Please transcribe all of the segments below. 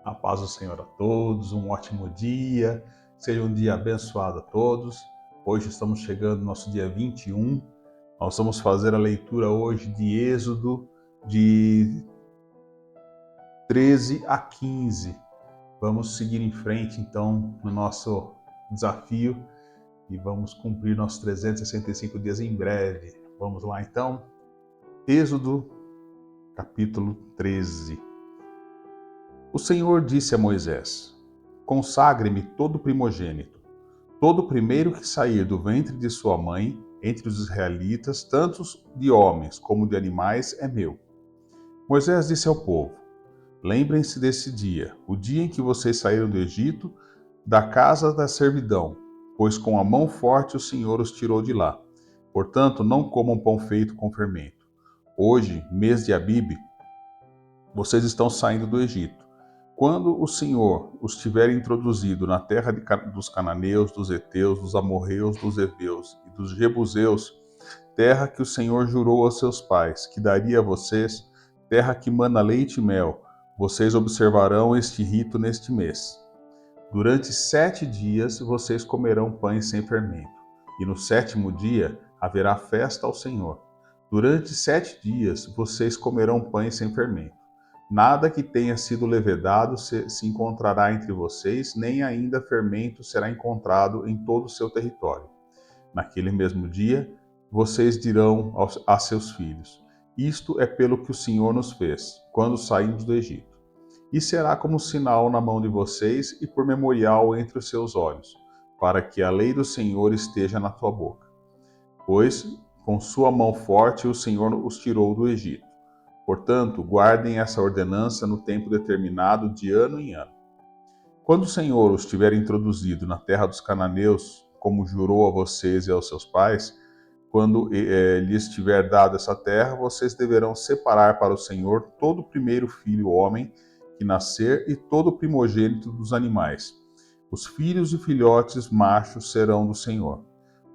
A paz do Senhor a todos, um ótimo dia, seja um dia abençoado a todos. Hoje estamos chegando no nosso dia 21, nós vamos fazer a leitura hoje de Êxodo de 13 a 15. Vamos seguir em frente então no nosso desafio e vamos cumprir nossos 365 dias em breve. Vamos lá então, Êxodo capítulo 13. O Senhor disse a Moisés: Consagre-me todo primogênito, todo primeiro que sair do ventre de sua mãe, entre os israelitas, tanto de homens como de animais, é meu. Moisés disse ao povo: Lembrem-se desse dia, o dia em que vocês saíram do Egito, da casa da servidão, pois com a mão forte o Senhor os tirou de lá. Portanto, não comam pão feito com fermento. Hoje, mês de Abibe, vocês estão saindo do Egito. Quando o Senhor os tiver introduzido na terra dos cananeus, dos heteus, dos amorreus, dos heveus e dos jebuseus, terra que o Senhor jurou aos seus pais, que daria a vocês, terra que mana leite e mel, vocês observarão este rito neste mês. Durante 7 dias vocês comerão pães sem fermento, e no 7º dia haverá festa ao Senhor. Durante 7 dias vocês comerão pães sem fermento. Nada que tenha sido levedado se encontrará entre vocês, nem ainda fermento será encontrado em todo o seu território. Naquele mesmo dia, vocês dirão a seus filhos: Isto é pelo que o Senhor nos fez, quando saímos do Egito. E será como sinal na mão de vocês e por memorial entre os seus olhos, para que a lei do Senhor esteja na tua boca. Pois, com sua mão forte, o Senhor os tirou do Egito. Portanto, guardem essa ordenança no tempo determinado, de ano em ano. Quando o Senhor os tiver introduzido na terra dos cananeus, como jurou a vocês e aos seus pais, quando lhes tiver dado essa terra, vocês deverão separar para o Senhor todo o primeiro filho homem que nascer e todo o primogênito dos animais. Os filhos e filhotes machos serão do Senhor.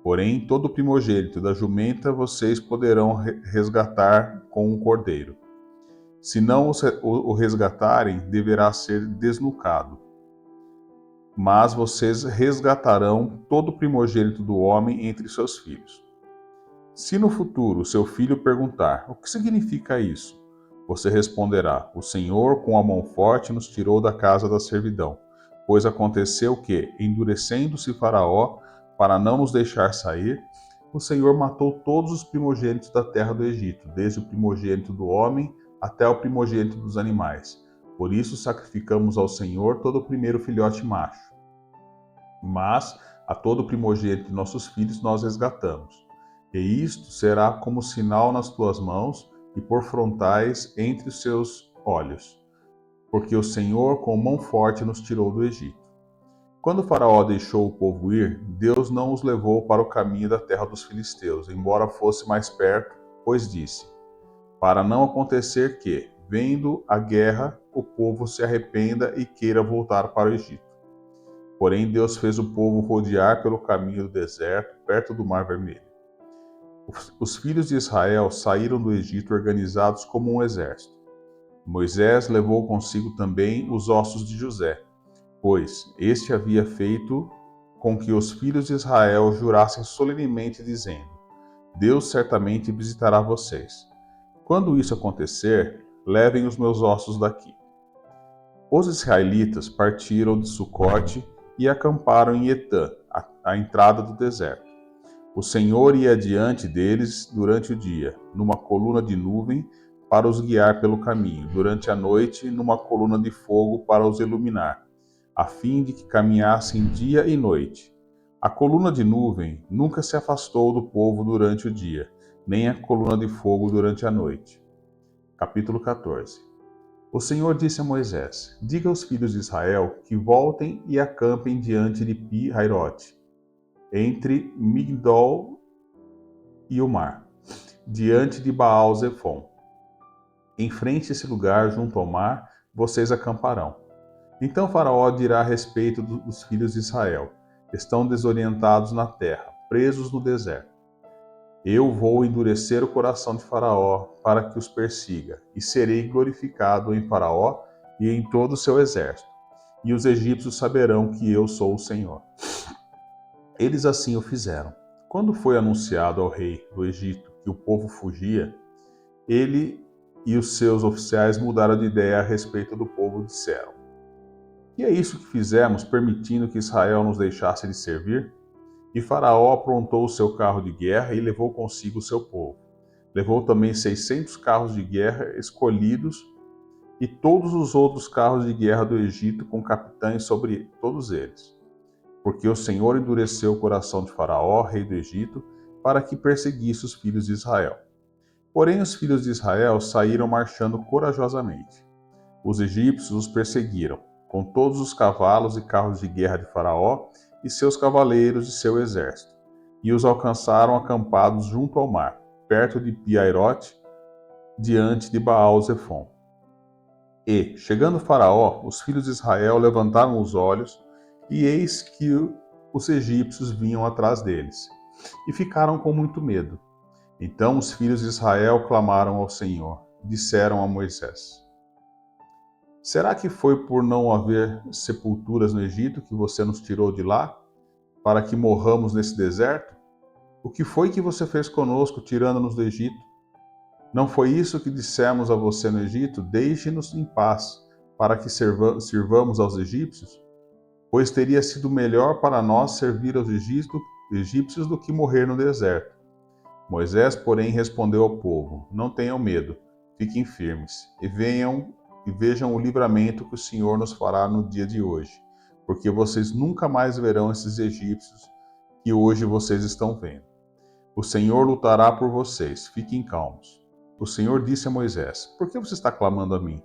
Porém, todo o primogênito da jumenta vocês poderão resgatar com um cordeiro. Se não o resgatarem, deverá ser desnucado. Mas vocês resgatarão todo o primogênito do homem entre seus filhos. Se no futuro seu filho perguntar: O que significa isso? Você responderá: O Senhor, com a mão forte, nos tirou da casa da servidão. Pois aconteceu que, endurecendo-se Faraó para não nos deixar sair, o Senhor matou todos os primogênitos da terra do Egito, desde o primogênito do homem até o primogênito dos animais. Por isso sacrificamos ao Senhor todo o primeiro filhote macho. Mas a todo primogênito de nossos filhos nós resgatamos. E isto será como sinal nas tuas mãos e por frontais entre os seus olhos. Porque o Senhor com mão forte nos tirou do Egito. Quando Faraó deixou o povo ir, Deus não os levou para o caminho da terra dos filisteus, embora fosse mais perto, pois disse: Para não acontecer que, vendo a guerra, o povo se arrependa e queira voltar para o Egito. Porém, Deus fez o povo rodear pelo caminho do deserto, perto do Mar Vermelho. Os filhos de Israel saíram do Egito organizados como um exército. Moisés levou consigo também os ossos de José, pois este havia feito com que os filhos de Israel jurassem solenemente, dizendo: Deus certamente visitará vocês. Quando isso acontecer, levem os meus ossos daqui. Os israelitas partiram de Sucote e acamparam em Etã, à entrada do deserto. O Senhor ia diante deles durante o dia, numa coluna de nuvem, para os guiar pelo caminho, durante a noite, numa coluna de fogo para os iluminar, a fim de que caminhassem dia e noite. A coluna de nuvem nunca se afastou do povo durante o dia, nem a coluna de fogo durante a noite. Capítulo 14. O Senhor disse a Moisés: Diga aos filhos de Israel que voltem e acampem diante de Pi-Hairote, entre Migdol e o mar, diante de Baal-Zefon. Em frente a esse lugar, junto ao mar, vocês acamparão. Então Faraó dirá a respeito dos filhos de Israel: Estão desorientados na terra, presos no deserto. Eu vou endurecer o coração de Faraó para que os persiga, e serei glorificado em Faraó e em todo o seu exército, e os egípcios saberão que eu sou o Senhor. Eles assim o fizeram. Quando foi anunciado ao rei do Egito que o povo fugia, ele e os seus oficiais mudaram de ideia a respeito do povo e disseram: "E é isso que fizemos, permitindo que Israel nos deixasse de servir?" E Faraó aprontou o seu carro de guerra e levou consigo o seu povo. Levou também 600 carros de guerra escolhidos e todos os outros carros de guerra do Egito, com capitães sobre todos eles. Porque o Senhor endureceu o coração de Faraó, rei do Egito, para que perseguisse os filhos de Israel. Porém, os filhos de Israel saíram marchando corajosamente. Os egípcios os perseguiram, com todos os cavalos e carros de guerra de Faraó e seus cavaleiros e seu exército, e os alcançaram acampados junto ao mar, perto de Pi-Hahirote, diante de Baal-Zefon. E, chegando Faraó, os filhos de Israel levantaram os olhos, e eis que os egípcios vinham atrás deles, e ficaram com muito medo. Então os filhos de Israel clamaram ao Senhor, disseram a Moisés: "Será que foi por não haver sepulturas no Egito que você nos tirou de lá, para que morramos nesse deserto? O que foi que você fez conosco, tirando-nos do Egito? Não foi isso que dissemos a você no Egito? Deixe-nos em paz, para que sirvamos aos egípcios? Pois teria sido melhor para nós servir aos egípcios do que morrer no deserto." Moisés, porém, respondeu ao povo: "Não tenham medo, fiquem firmes, e vejam o livramento que o Senhor nos fará no dia de hoje, porque vocês nunca mais verão esses egípcios que hoje vocês estão vendo. O Senhor lutará por vocês, fiquem calmos." O Senhor disse a Moisés: "Por que você está clamando a mim?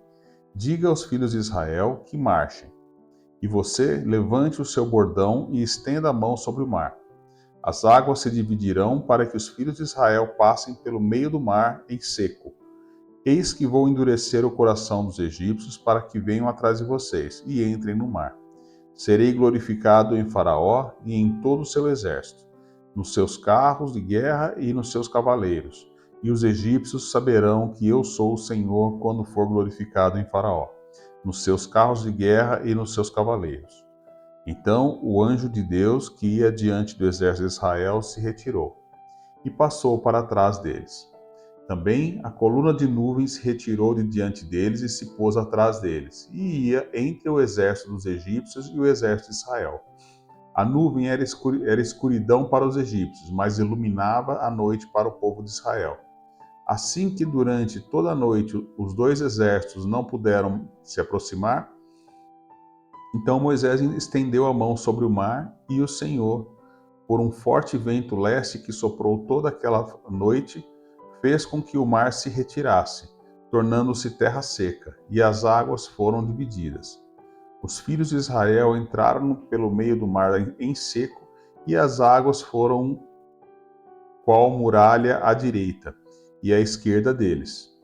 Diga aos filhos de Israel que marchem. E você, levante o seu bordão e estenda a mão sobre o mar. As águas se dividirão para que os filhos de Israel passem pelo meio do mar em seco. Eis que vou endurecer o coração dos egípcios para que venham atrás de vocês e entrem no mar. Serei glorificado em Faraó e em todo o seu exército, nos seus carros de guerra e nos seus cavaleiros. E os egípcios saberão que eu sou o Senhor quando for glorificado em Faraó, nos seus carros de guerra e nos seus cavaleiros." Então o anjo de Deus, que ia diante do exército de Israel, se retirou e passou para trás deles. Também a coluna de nuvem se retirou de diante deles e se pôs atrás deles, e ia entre o exército dos egípcios e o exército de Israel. A nuvem era escuridão para os egípcios, mas iluminava a noite para o povo de Israel. Assim que durante toda a noite os dois exércitos não puderam se aproximar, então Moisés estendeu a mão sobre o mar, e o Senhor, por um forte vento leste que soprou toda aquela noite, fez com que o mar se retirasse, tornando-se terra seca, e as águas foram divididas. Os filhos de Israel entraram pelo meio do mar em seco, e as águas foram qual muralha à direita e à esquerda deles.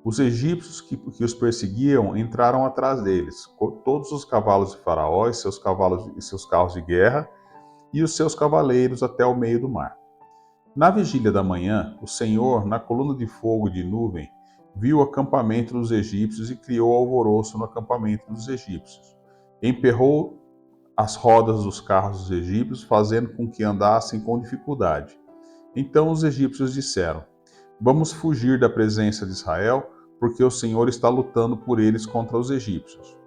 Os egípcios que os perseguiam entraram atrás deles, todos os cavalos de Faraó e seus carros de guerra, e os seus cavaleiros até o meio do mar. Na vigília da manhã, o Senhor, na coluna de fogo e de nuvem, viu o acampamento dos egípcios e criou alvoroço no acampamento dos egípcios. Emperrou as rodas dos carros dos egípcios, fazendo com que andassem com dificuldade. Então os egípcios disseram: "Vamos fugir da presença de Israel, porque o Senhor está lutando por eles contra os egípcios."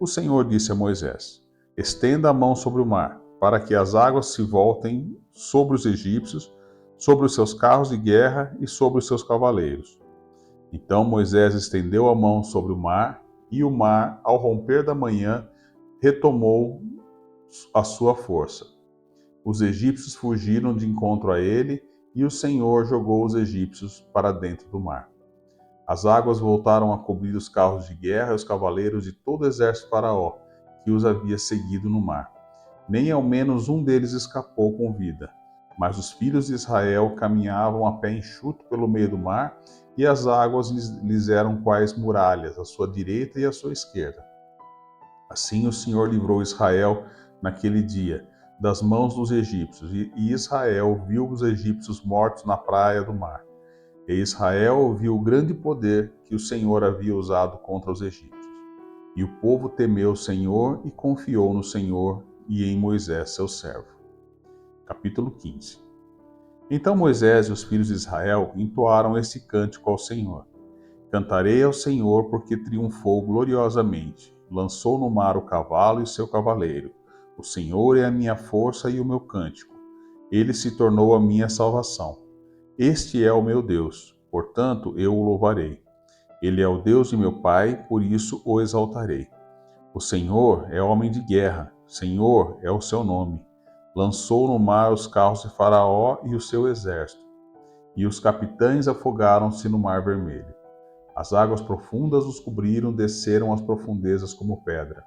O Senhor disse a Moisés: "Estenda a mão sobre o mar, para que as águas se voltem sobre os egípcios, sobre os seus carros de guerra e sobre os seus cavaleiros." Então Moisés estendeu a mão sobre o mar, e o mar, ao romper da manhã, retomou a sua força. Os egípcios fugiram de encontro a ele, e o Senhor jogou os egípcios para dentro do mar. As águas voltaram a cobrir os carros de guerra e os cavaleiros de todo o exército de Faraó, que os havia seguido no mar. Nem ao menos um deles escapou com vida. Mas os filhos de Israel caminhavam a pé enxuto pelo meio do mar, e as águas lhes eram quais muralhas, à sua direita e à sua esquerda. Assim o Senhor livrou Israel naquele dia das mãos dos egípcios, e Israel viu os egípcios mortos na praia do mar. E Israel viu o grande poder que o Senhor havia usado contra os egípcios. E o povo temeu o Senhor e confiou no Senhor e em Moisés, seu servo. Capítulo 15. Então Moisés e os filhos de Israel entoaram este cântico ao Senhor. Cantarei ao Senhor porque triunfou gloriosamente. Lançou no mar o cavalo e seu cavaleiro. O Senhor é a minha força e o meu cântico. Ele se tornou a minha salvação. Este é o meu Deus, portanto eu o louvarei. Ele é o Deus de meu pai, por isso o exaltarei. O Senhor é homem de guerra, Senhor é o seu nome. Lançou no mar os carros de Faraó e o seu exército, e os capitães afogaram-se no mar vermelho. As águas profundas os cobriram, desceram às profundezas como pedra.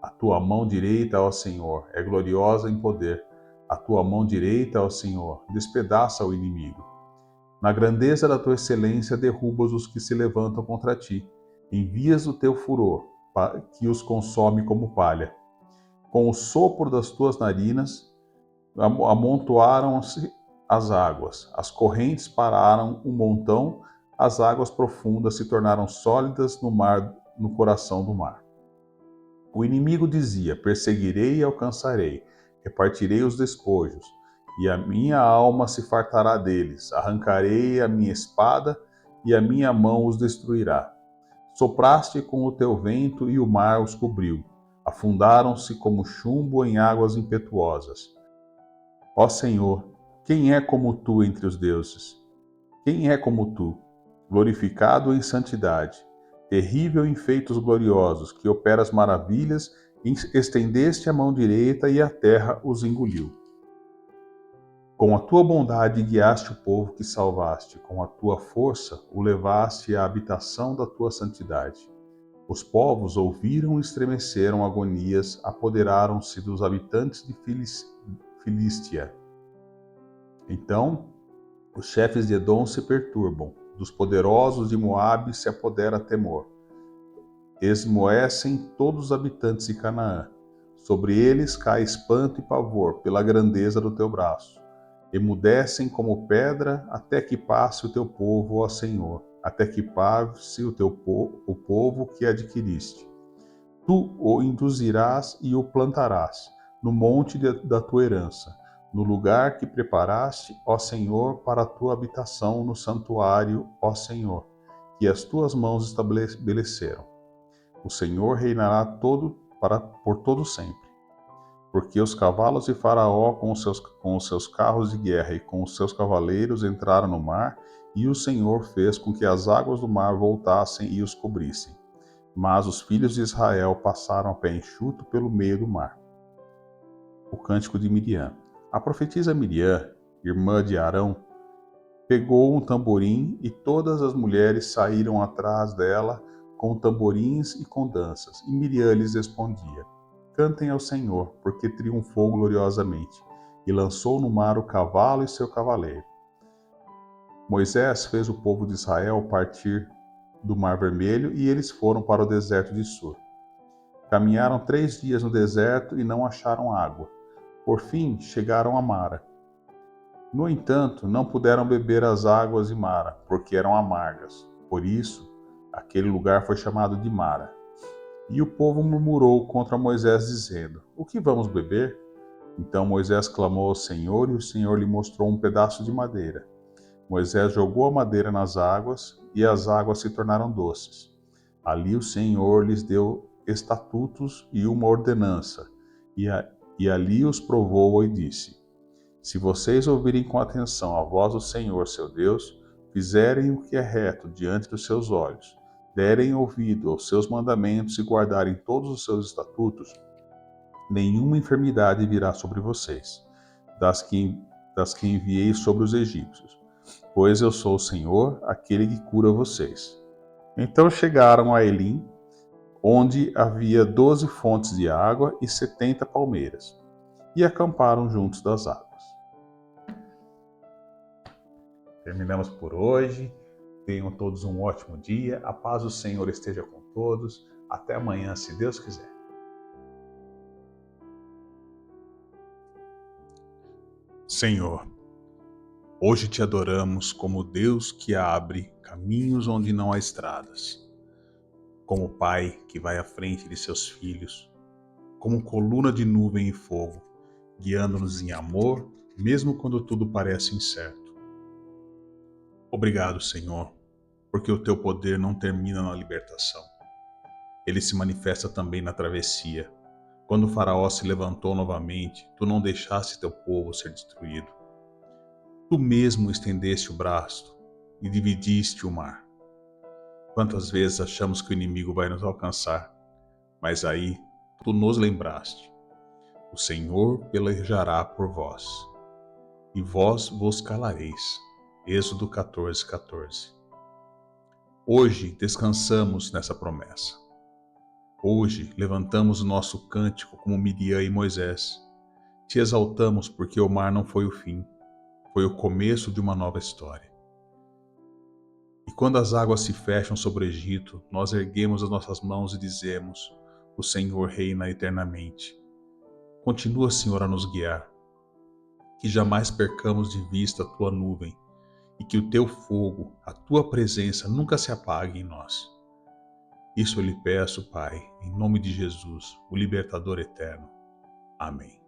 A tua mão direita, ó Senhor, é gloriosa em poder. A tua mão direita, ó Senhor, despedaça o inimigo. Na grandeza da tua excelência derrubas os que se levantam contra ti. Envias o teu furor, que os consome como palha. Com o sopro das tuas narinas, amontoaram-se as águas. As correntes pararam um montão, as águas profundas se tornaram sólidas no mar, no coração do mar. O inimigo dizia: perseguirei e alcançarei, repartirei os despojos, e a minha alma se fartará deles. Arrancarei a minha espada, e a minha mão os destruirá. Sopraste com o teu vento, e o mar os cobriu. Afundaram-se como chumbo em águas impetuosas. Ó Senhor, quem é como tu entre os deuses? Quem é como tu, glorificado em santidade, terrível em feitos gloriosos, que operas maravilhas, estendeste a mão direita e a terra os engoliu. Com a tua bondade guiaste o povo que salvaste, com a tua força o levaste à habitação da tua santidade. Os povos ouviram e estremeceram agonias, apoderaram-se dos habitantes de Filístia. Então, os chefes de Edom se perturbam, dos poderosos de Moabe se apodera temor. Esmoecem todos os habitantes de Canaã. Sobre eles cai espanto e pavor pela grandeza do teu braço. Emudecem como pedra até que passe o teu povo, ó Senhor, até que passe o povo que adquiriste. Tu o induzirás e o plantarás no monte da tua herança, no lugar que preparaste, ó Senhor, para a tua habitação no santuário, ó Senhor, que as tuas mãos estabeleceram. O Senhor reinará por todo sempre. Porque os cavalos de Faraó com os seus carros de guerra e com os seus cavaleiros entraram no mar, e o Senhor fez com que as águas do mar voltassem e os cobrissem. Mas os filhos de Israel passaram a pé enxuto pelo meio do mar. O cântico de Miriam. A profetisa Miriam, irmã de Arão, pegou um tamborim e todas as mulheres saíram atrás dela com tamborins e com danças. E Miriam lhes respondia: cantem ao Senhor, porque triunfou gloriosamente, e lançou no mar o cavalo e seu cavaleiro. Moisés fez o povo de Israel partir do Mar Vermelho e eles foram para o deserto de Sur. Caminharam 3 dias no deserto e não acharam água. Por fim, chegaram a Mara. No entanto, não puderam beber as águas de Mara, porque eram amargas. Por isso, aquele lugar foi chamado de Mara. E o povo murmurou contra Moisés, dizendo: o que vamos beber? Então Moisés clamou ao Senhor, e o Senhor lhe mostrou um pedaço de madeira. Moisés jogou a madeira nas águas, e as águas se tornaram doces. Ali o Senhor lhes deu estatutos e uma ordenança, e ali os provou e disse: se vocês ouvirem com atenção a voz do Senhor, seu Deus, fizerem o que é reto diante dos seus olhos, derem ouvido aos seus mandamentos e guardarem todos os seus estatutos, nenhuma enfermidade virá sobre vocês, das que enviei sobre os egípcios, pois eu sou o Senhor, aquele que cura vocês. Então chegaram a Elim, onde havia 12 fontes de água e 70 palmeiras, e acamparam juntos das águas. Terminamos por hoje. Tenham todos um ótimo dia. A paz do Senhor esteja com todos. Até amanhã, se Deus quiser. Senhor, hoje te adoramos como Deus que abre caminhos onde não há estradas. como pai que vai à frente de seus filhos, como coluna de nuvem e fogo, guiando-nos em amor, mesmo quando tudo parece incerto. Obrigado, Senhor, porque o teu poder não termina na libertação. Ele se manifesta também na travessia. Quando o faraó se levantou novamente, tu não deixaste teu povo ser destruído. Tu mesmo estendeste o braço e dividiste o mar. Quantas vezes achamos que o inimigo vai nos alcançar, mas aí tu nos lembraste. O Senhor pelejará por vós, e vós vos calareis. Êxodo 14:14. Hoje descansamos nessa promessa. Hoje levantamos o nosso cântico como Miriam e Moisés. Te exaltamos porque o mar não foi o fim, foi o começo de uma nova história. E quando as águas se fecham sobre o Egito, nós erguemos as nossas mãos e dizemos: o Senhor reina eternamente. Continua, Senhor, a nos guiar, que jamais percamos de vista a tua nuvem e que o teu fogo, a tua presença nunca se apague em nós. Isso eu lhe peço, Pai, em nome de Jesus, o libertador eterno. Amém.